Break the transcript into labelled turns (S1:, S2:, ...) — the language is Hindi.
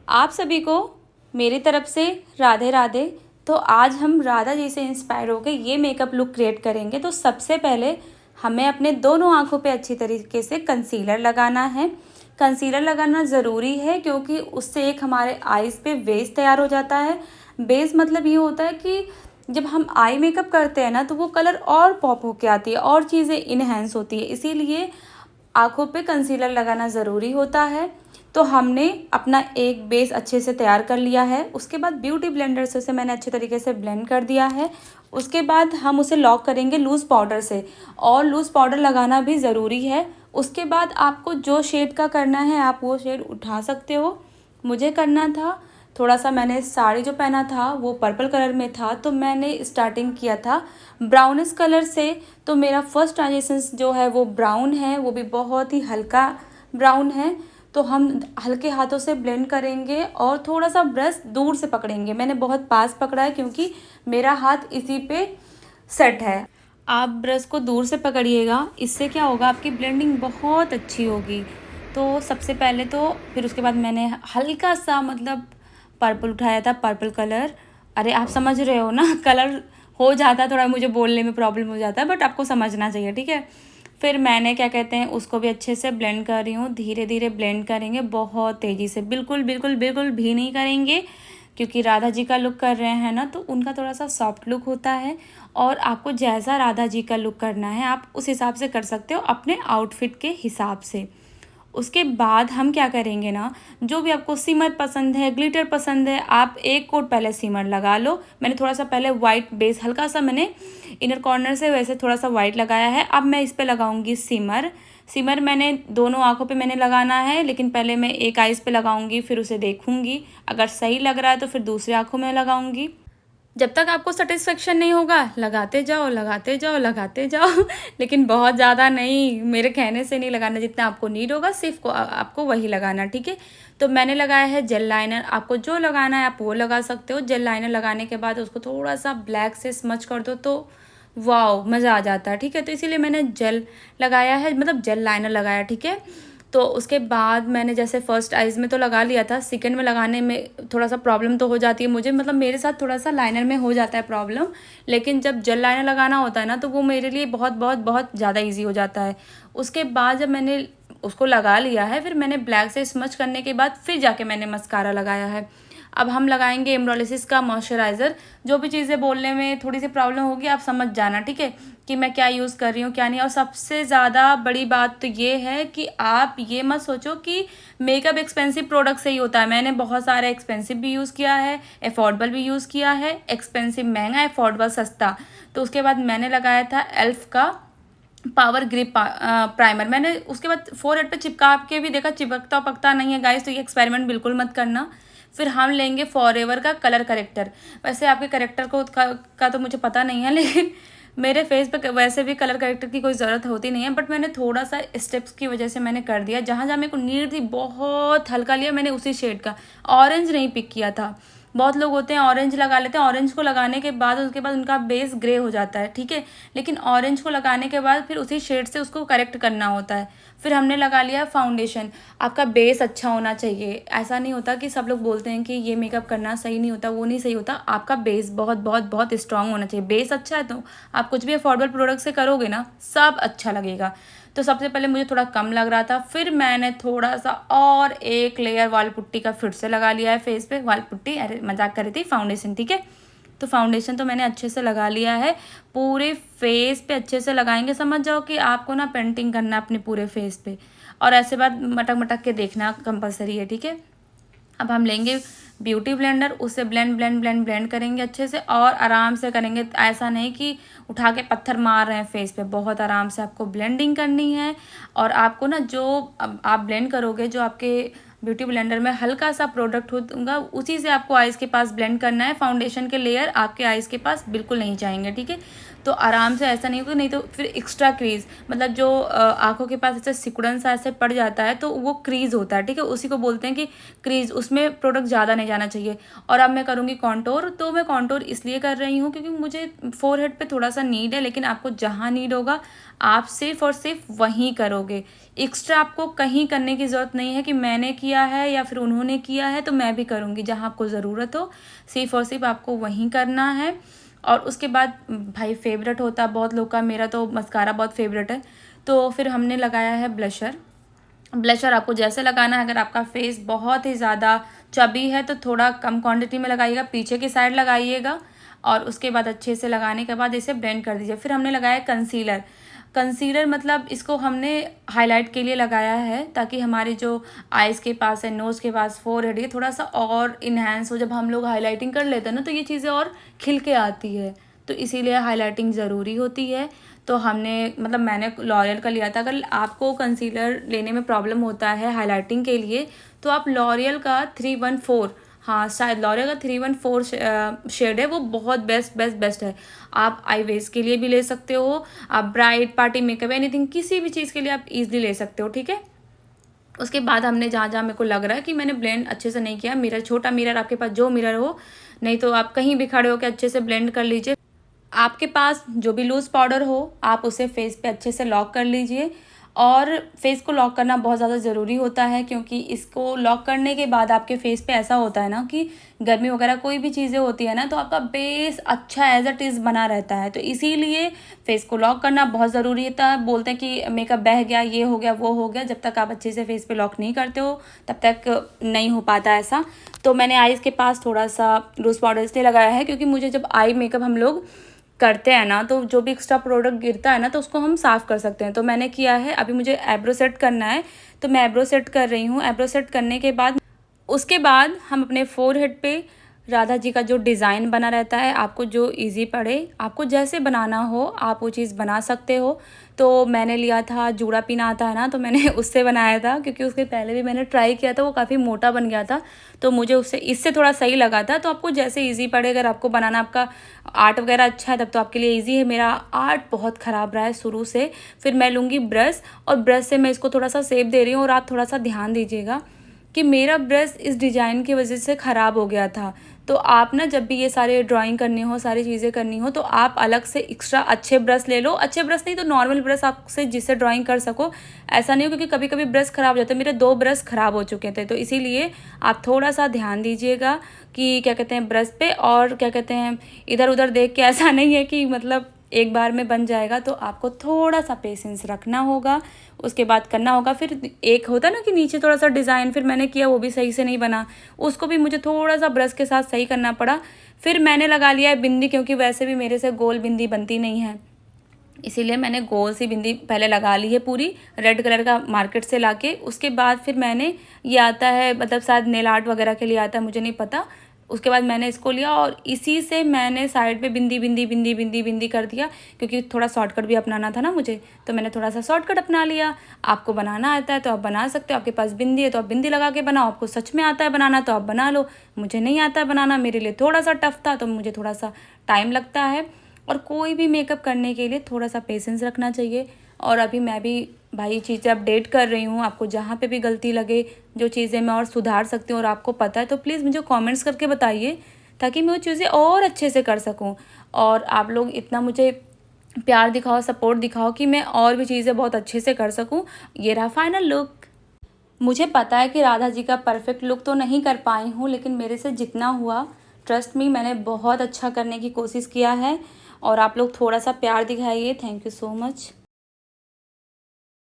S1: आप सभी को मेरी तरफ से राधे राधे। तो आज हम राधा जी से इंस्पायर होकर ये मेकअप लुक क्रिएट करेंगे। तो सबसे पहले हमें अपने दोनों आँखों पे अच्छी तरीके से कंसीलर लगाना है। कंसीलर लगाना ज़रूरी है क्योंकि उससे एक हमारे आईज़ पे बेस तैयार हो जाता है। बेस मतलब ये होता है कि जब हम आई मेकअप करते हैं ना तो वो कलर और पॉप होके आती है और चीज़ें इनहेंस होती है, इसीलिए आँखों पे कंसीलर लगाना ज़रूरी होता है। तो हमने अपना एक बेस अच्छे से तैयार कर लिया है। उसके बाद ब्यूटी ब्लेंडर से उसे मैंने अच्छे तरीके से ब्लेंड कर दिया है। उसके बाद हम उसे लॉक करेंगे लूज़ पाउडर से, और लूज़ पाउडर लगाना भी ज़रूरी है। उसके बाद आपको जो शेड का करना है आप वो शेड उठा सकते हो। मुझे करना था थोड़ा सा, मैंने साड़ी जो पहना था वो पर्पल कलर में था, तो मैंने स्टार्टिंग किया था ब्राउनिश कलर से। तो मेरा फर्स्ट ट्रांजिशन जो है वो ब्राउन है, वो भी बहुत ही हल्का ब्राउन है। तो हम हल्के हाथों से ब्लेंड करेंगे और थोड़ा सा ब्रश दूर से पकड़ेंगे। मैंने बहुत पास पकड़ा है क्योंकि मेरा हाथ इसी पे सेट है। आप ब्रश को दूर से पकड़िएगा, इससे क्या होगा आपकी ब्लेंडिंग बहुत अच्छी होगी। तो सबसे पहले तो फिर उसके बाद मैंने हल्का सा मतलब पर्पल उठाया था, पर्पल कलर। अरे आप समझ रहे हो ना, कलर हो जाता है थोड़ा, मुझे बोलने में प्रॉब्लम हो जाता है, बट आपको समझना चाहिए, ठीक है। फिर मैंने क्या कहते हैं उसको भी अच्छे से ब्लेंड कर रही हूँ। धीरे धीरे ब्लेंड करेंगे, बहुत तेज़ी से, बिल्कुल बिल्कुल बिल्कुल भी नहीं करेंगे क्योंकि राधा जी का लुक कर रहे हैं ना, तो उनका थोड़ा सा सॉफ्ट लुक होता है। और आपको जैसा राधा जी का लुक करना है आप उस हिसाब से कर सकते हो, अपने आउटफिट के हिसाब से। उसके बाद हम क्या करेंगे ना, जो भी आपको सिमर पसंद है, ग्लिटर पसंद है, आप एक कोट पहले सिमर लगा लो। मैंने थोड़ा सा पहले वाइट बेस, हल्का सा मैंने इनर कॉर्नर से वैसे थोड़ा सा वाइट लगाया है। अब मैं इस पे लगाऊंगी सिमर। सिमर मैंने दोनों आँखों पे मैंने लगाना है, लेकिन पहले मैं एक आइज़ पे लगाऊंगी, फिर उसे देखूंगी, अगर सही लग रहा है तो फिर दूसरी आँखों में लगाऊंगी। जब तक आपको सेटिस्फेक्शन नहीं होगा लगाते जाओ लगाते जाओ लगाते जाओ लेकिन बहुत ज़्यादा नहीं, मेरे कहने से नहीं लगाना, जितना आपको नीड होगा सिर्फ को आपको वही लगाना, ठीक है। तो मैंने लगाया है जेल लाइनर, आपको जो लगाना है आप वो लगा सकते हो। जेल लाइनर लगाने के बाद उसको थोड़ा सा ब्लैक से स्मच कर दो तो वाओ मज़ा आ जाता है, ठीक है। तो इसीलिए मैंने जेल लगाया है, मतलब जेल लाइनर लगाया, ठीक है। तो उसके बाद मैंने जैसे फर्स्ट आइज़ में तो लगा लिया था, सेकंड में लगाने में थोड़ा सा प्रॉब्लम तो हो जाती है मुझे, मतलब मेरे साथ थोड़ा सा लाइनर में हो जाता है प्रॉब्लम। लेकिन जब जेल लाइनर लगाना होता है ना तो वो मेरे लिए बहुत बहुत बहुत ज़्यादा ईजी हो जाता है। उसके बाद जब मैंने उसको लगा लिया है, फिर मैंने ब्लैक से स्मच करने के बाद फिर जाके मैंने मस्कारा लगाया है। अब हम लगाएंगे एम्ब्रोलिसिस का मॉइस्चराइज़र। जो भी चीज़ें बोलने में थोड़ी सी प्रॉब्लम होगी आप समझ जाना, ठीक है, कि मैं क्या यूज़ कर रही हूँ क्या नहीं। और सबसे ज़्यादा बड़ी बात तो ये है कि आप ये मत सोचो कि मेकअप एक्सपेंसिव प्रोडक्ट से ही होता है। मैंने बहुत सारे एक्सपेंसिव भी यूज़ किया है, अफोर्डेबल भी यूज़ किया है। एक्सपेंसिव महंगा, अफोर्डेबल सस्ता। तो उसके बाद मैंने लगाया था एल्फ का पावर ग्रिप प्राइमर। मैंने उसके बाद फोरहेड पे चिपका के भी देखा, चिपकता पकता नहीं है गाइस, तो ये एक्सपेरिमेंट बिल्कुल मत करना। फिर हम लेंगे फॉरएवर का कलर करेक्टर। वैसे आपके करेक्टर का तो मुझे पता नहीं है, लेकिन मेरे फेस पे वैसे भी कलर करेक्टर की कोई ज़रूरत होती नहीं है, बट मैंने थोड़ा सा स्टेप्स की वजह से मैंने कर दिया। जहाँ जहाँ मेरे को नीड थी बहुत हल्का लिया मैंने, उसी शेड का ऑरेंज नहीं पिक किया था। बहुत लोग होते हैं ऑरेंज लगा लेते हैं, ऑरेंज को लगाने के बाद उसके बाद उनका बेस ग्रे हो जाता है, ठीक है। लेकिन ऑरेंज को लगाने के बाद फिर उसी शेड से उसको करेक्ट करना होता है। फिर हमने लगा लिया फाउंडेशन। आपका बेस अच्छा होना चाहिए। ऐसा नहीं होता कि सब लोग बोलते हैं कि ये मेकअप करना सही नहीं होता, वो नहीं सही होता। आपका बेस बहुत बहुत बहुत स्ट्रांग होना चाहिए। बेस अच्छा है तो आप कुछ भी अफोर्डेबल प्रोडक्ट से करोगे ना सब अच्छा लगेगा। तो सबसे पहले मुझे थोड़ा कम लग रहा था, फिर मैंने थोड़ा सा और एक लेयर वाल पुट्टी का फिर से लगा लिया है फेस पे। वाल पुट्टी, अरे मजाक कर रही थी, फाउंडेशन, ठीक है। तो फाउंडेशन तो मैंने अच्छे से लगा लिया है, पूरे फेस पे अच्छे से लगाएंगे। समझ जाओ कि आपको ना पेंटिंग करना अपने पूरे फेस पे, और ऐसे बाद मटक मटक के देखना कंपलसरी है, ठीक है। अब हम लेंगे ब्यूटी ब्लेंडर, उससे ब्लेंड ब्लेंड ब्लेंड ब्लेंड करेंगे अच्छे से, और आराम से करेंगे। ऐसा नहीं कि उठा के पत्थर मार रहे हैं फेस पे, बहुत आराम से आपको ब्लेंडिंग करनी है। और आपको ना जो आप ब्लेंड करोगे, जो आपके ब्यूटी ब्लेंडर में हल्का सा प्रोडक्ट होगा उसी से आपको आइज़ के पास ब्लेंड करना है। फाउंडेशन के लेयर आपके आइज़ के पास बिल्कुल नहीं जाएंगे, ठीक है। तो आराम से ऐसा नहीं होगा, नहीं तो फिर एक्स्ट्रा क्रीज, मतलब जो आँखों के पास ऐसे सिकुड़न सा ऐसे पड़ जाता है तो वो क्रीज होता है, ठीक है, उसी को बोलते हैं कि क्रीज, उसमें प्रोडक्ट ज़्यादा नहीं जाना चाहिए। और अब मैं करूँगी कॉन्टोर। तो मैं कॉन्टोर इसलिए कर रही हूँ क्योंकि मुझे फोरहेड पे थोड़ा सा नीड है, लेकिन आपको जहाँ नीड होगा आप सिर्फ और सिर्फ वहीं करोगे। एक्स्ट्रा आपको कहीं करने की ज़रूरत नहीं है कि मैंने किया है या फिर उन्होंने किया है तो मैं भी करूँगी। जहाँ आपको ज़रूरत हो सिर्फ और सिर्फ आपको वहीं करना है। और उसके बाद भाई फेवरेट होता है बहुत लोग का, मेरा तो मस्कारा बहुत फेवरेट है। तो फिर हमने लगाया है ब्लशर। ब्लशर आपको जैसे लगाना है, अगर आपका फेस बहुत ही ज़्यादा चबी है तो थोड़ा कम क्वांटिटी में लगाइएगा, पीछे की साइड लगाइएगा और उसके बाद अच्छे से लगाने के बाद इसे ब्लेंड कर दीजिए। फिर हमने लगाया कंसीलर। कंसीलर मतलब इसको हमने हाईलाइट के लिए लगाया है ताकि हमारे जो आइज़ के पास है, नोज़ के पास, फोरहेड, ये थोड़ा सा और इन्हेंस हो। जब हम लोग हाईलाइटिंग कर लेते हैं ना तो ये चीज़ें और खिल के आती है, तो इसीलिए हाईलाइटिंग ज़रूरी होती है। तो हमने मतलब मैंने लॉरियल का लिया था। अगर आपको कंसीलर लेने में प्रॉब्लम होता है हाईलाइटिंग के लिए तो आप लॉरियल का 314, हाँ शायद लॉरियल का 314 शेड है, वो बहुत बेस्ट है। आप आई वेज के लिए भी ले सकते हो, आप ब्राइड पार्टी मेकअप एनीथिंग किसी भी चीज़ के लिए आप इजीली ले सकते हो, ठीक है। उसके बाद हमने जहाँ जहाँ मेरे को लग रहा है कि मैंने ब्लेंड अच्छे से नहीं किया, मिरर, छोटा मिरर, आपके पास जो मिरर हो, नहीं तो आप कहीं भी खड़े होकर अच्छे से ब्लेंड कर लीजिए। आपके पास जो भी लूज़ पाउडर हो आप उसे फेस पे अच्छे से लॉक कर लीजिए। और फेस को लॉक करना बहुत ज़्यादा ज़रूरी होता है क्योंकि इसको लॉक करने के बाद आपके फेस पे ऐसा होता है ना कि गर्मी वगैरह कोई भी चीज़ें होती है ना तो आपका बेस अच्छा एज अ इज़ बना रहता है। तो इसीलिए फेस को लॉक करना बहुत ज़रूरी होता है। बोलते हैं कि मेकअप बह गया, ये हो गया, वो हो गया, जब तक आप अच्छे से फेस पे लॉक नहीं करते हो तब तक नहीं हो पाता ऐसा। तो मैंने आईज़ के पास थोड़ा सा लूज़ पाउडर इसलिए लगाया है क्योंकि मुझे जब आई मेकअप हम लोग करते हैं ना तो जो भी एक्स्ट्रा प्रोडक्ट गिरता है ना तो उसको हम साफ़ कर सकते हैं। तो मैंने किया है, अभी मुझे आईब्रो सेट करना है तो मैं आईब्रो सेट कर रही हूँ। आईब्रो सेट करने के बाद उसके बाद हम अपने फोरहेड पे राधा जी का जो डिज़ाइन बना रहता है, आपको जो इजी पड़े, आपको जैसे बनाना हो आप वो चीज़ बना सकते हो। तो मैंने लिया था जूड़ा पीना आता है ना, तो मैंने उससे बनाया था क्योंकि उसके पहले भी मैंने ट्राई किया था, वो काफ़ी मोटा बन गया था तो मुझे उससे इससे थोड़ा सही लगा था। तो आपको जैसे ईजी पड़े, अगर आपको बनाना, आपका आर्ट वगैरह अच्छा है तब तो आपके लिए ईजी है। मेरा आर्ट बहुत ख़राब रहा है शुरू से। फिर मैं लूँगी ब्रश और ब्रश से मैं इसको थोड़ा सा शेप दे रही हूँ और आप थोड़ा सा ध्यान दीजिएगा कि मेरा ब्रश इस डिज़ाइन की वजह से ख़राब हो गया था। तो आप ना जब भी ये सारे ड्राइंग करनी हो, सारी चीज़ें करनी हो तो आप अलग से एक्स्ट्रा अच्छे ब्रश ले लो। अच्छे ब्रश नहीं तो नॉर्मल ब्रश आपसे जिससे ड्राइंग कर सको, ऐसा नहीं हो क्योंकि कभी कभी ब्रश ख़राब हो जाते हैं। मेरे 2 ब्रश ख़राब हो चुके थे तो इसीलिए आप थोड़ा सा ध्यान दीजिएगा कि क्या कहते हैं ब्रश पे, और क्या कहते हैं इधर उधर देख के ऐसा नहीं है कि मतलब एक बार में बन जाएगा। तो आपको थोड़ा सा पेशेंस रखना होगा, उसके बाद करना होगा। फिर एक होता है ना कि नीचे थोड़ा सा डिज़ाइन फिर मैंने किया वो भी सही से नहीं बना, उसको भी मुझे थोड़ा सा ब्रश के साथ सही करना पड़ा। फिर मैंने लगा लिया है बिंदी, क्योंकि वैसे भी मेरे से गोल बिंदी बनती नहीं है, इसीलिए मैंने गोल सी बिंदी पहले लगा ली है पूरी रेड कलर का मार्केट से लाके। उसके बाद फिर मैंने ये आता है मतलब शायद नेल आर्ट वगैरह के लिए आता है, मुझे नहीं पता। उसके बाद मैंने इसको लिया और इसी से मैंने साइड पे बिंदी बिंदी बिंदी बिंदी बिंदी कर दिया क्योंकि थोड़ा शॉर्टकट भी अपनाना था ना मुझे, तो मैंने थोड़ा सा शॉर्टकट अपना लिया। आपको बनाना आता है तो आप बना सकते हो, आपके पास बिंदी है तो आप बिंदी लगा के बनाओ, आपको सच में आता है बनाना तो आप बना लो। मुझे नहीं आता है बनाना, मेरे लिए थोड़ा सा टफ था तो मुझे थोड़ा सा टाइम लगता है। और कोई भी मेकअप करने के लिए थोड़ा सा पेशेंस रखना चाहिए। और अभी मैं भी भाई चीज़ें अपडेट कर रही हूँ, आपको जहाँ पे भी गलती लगे, जो चीज़ें मैं और सुधार सकती हूँ और आपको पता है तो प्लीज़ मुझे कमेंट्स करके बताइए ताकि मैं वो चीज़ें और अच्छे से कर सकूँ। और आप लोग इतना मुझे प्यार दिखाओ, सपोर्ट दिखाओ कि मैं और भी चीज़ें बहुत अच्छे से कर सकूँ। ये रहा फाइनल लुक। मुझे पता है कि राधा जी का परफेक्ट लुक तो नहीं कर पाई हूँ, लेकिन मेरे से जितना हुआ ट्रस्ट मी मैंने बहुत अच्छा करने की कोशिश किया है। और आप लोग थोड़ा सा प्यार दिखाइए। Thank you so much.